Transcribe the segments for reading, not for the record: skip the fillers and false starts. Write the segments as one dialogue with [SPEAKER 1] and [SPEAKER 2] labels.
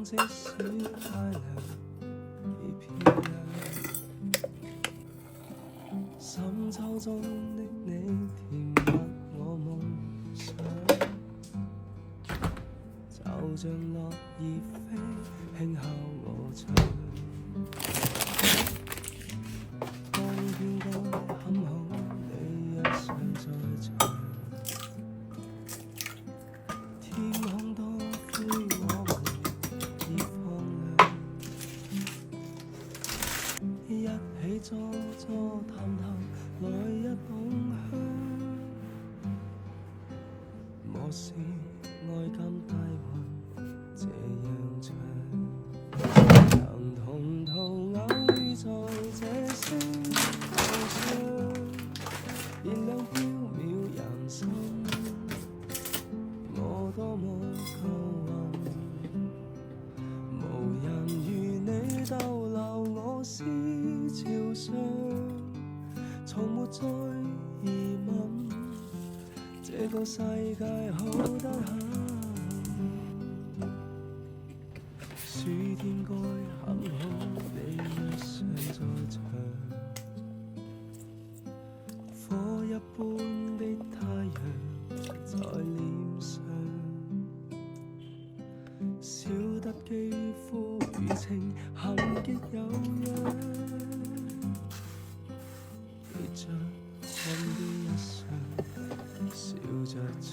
[SPEAKER 1] 即使太涼已漂亮，深秋中的你填密我夢想，就像落葉飛輕敲我窗。當天該很好，你若尚在場，天空多灰，我們已放亮，一起坐坐談談，來一捧香。我是愛今大運這樣唱，能同途偶遇在這星球上，燃亮飄渺人生。我多麼幸運，無人如你逗留我思潮上，從沒再疑問，這個世界好得很。暑天該很好，你若尚在場，火一般的太陽在臉上，笑得肌膚如情痕極有樣，別着溫的衣裳，笑着唱。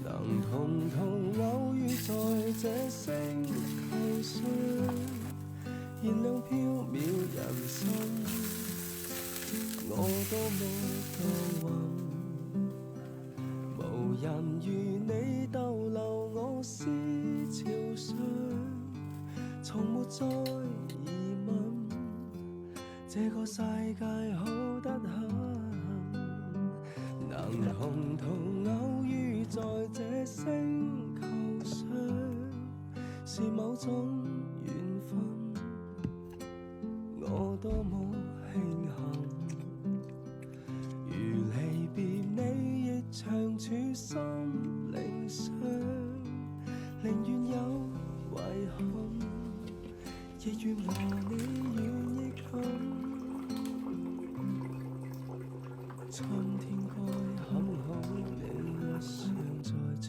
[SPEAKER 1] 能同途偶遇在這星球上，燃亮飄渺人生。我多麼幸運，無人如你逗留我思潮上，從沒再疑問，這個世界好得很。能同途偶遇在這星球上，是某種緣分，我多麼慶幸。如離別你亦長處心靈上，寧願有遺憾，亦願和你遠亦近。春天該很好，你若尚在場，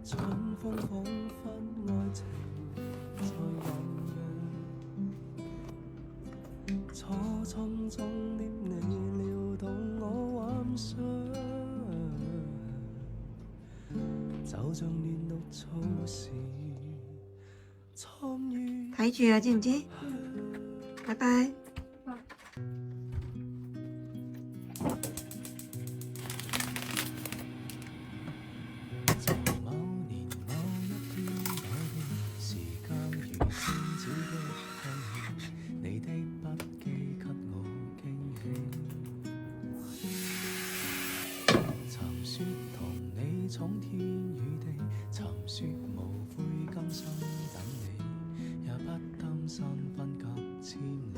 [SPEAKER 1] 春風彷彿愛情在醖釀，初衷中的你撩動我幻想，就像亂綠草時參與。
[SPEAKER 2] 睇住啊，知唔知？拜拜。
[SPEAKER 1] 闖天與地，尋說無悔今生等你，也不擔心分隔千里。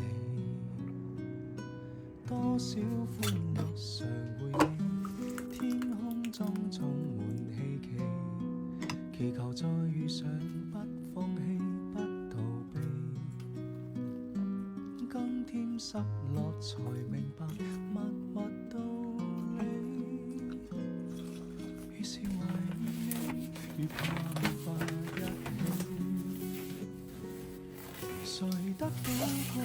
[SPEAKER 1] 多少歡樂常回憶，天空中充滿希冀，祈求再遇上，不放棄，不逃避。更添失落才明白，默默道理。於是懷念你，如怕發一氣，誰得到過，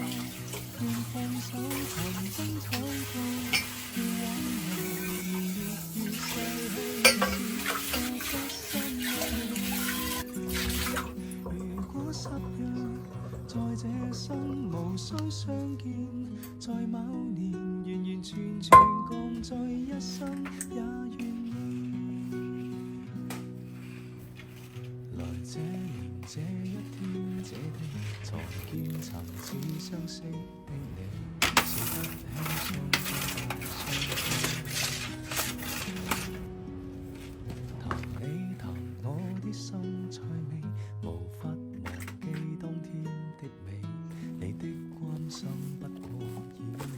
[SPEAKER 1] 願放手尋精彩過，要挽回亦要逝去時，付出心愛。如果失約，在這生無需相見，在某年完完全全共聚一生，也願意。來這年這一見曾似相識的你，笑得輕鬆不過相記。談你談我的心趣味，無法忘記當天的美，你的關心不過演戲，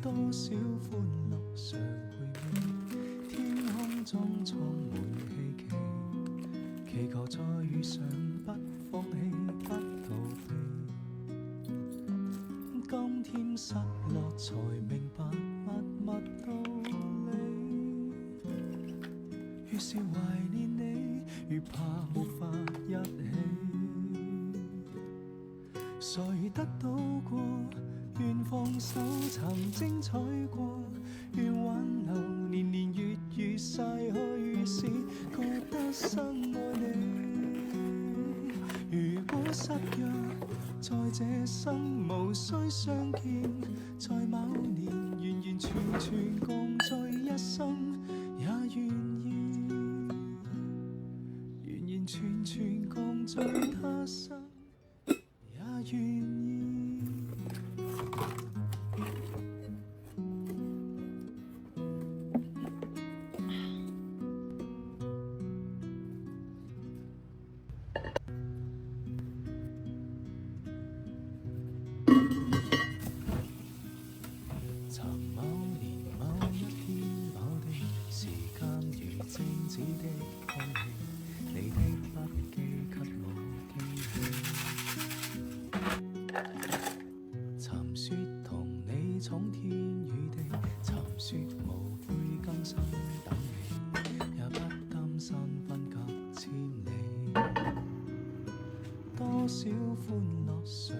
[SPEAKER 1] 多少歡樂常回味，天空中充滿希冀，祈求再遇上不放棄不逃避，今天失落才明白默默道理，越是懷念你越怕沒法一起，誰得到過願放手曾精彩過，願挽留年年月月逝去時覺得深愛你，如果失約在這生無需相見，在某年完完全全共聚一生也願意，完完全全共聚他生也願意。曾某年某一天某地，時間如靜止的空氣，你的筆記給我驚喜。尋說同你闖天與地，尋說無悔更新等你，也不擔心分隔千里，多少歡樂常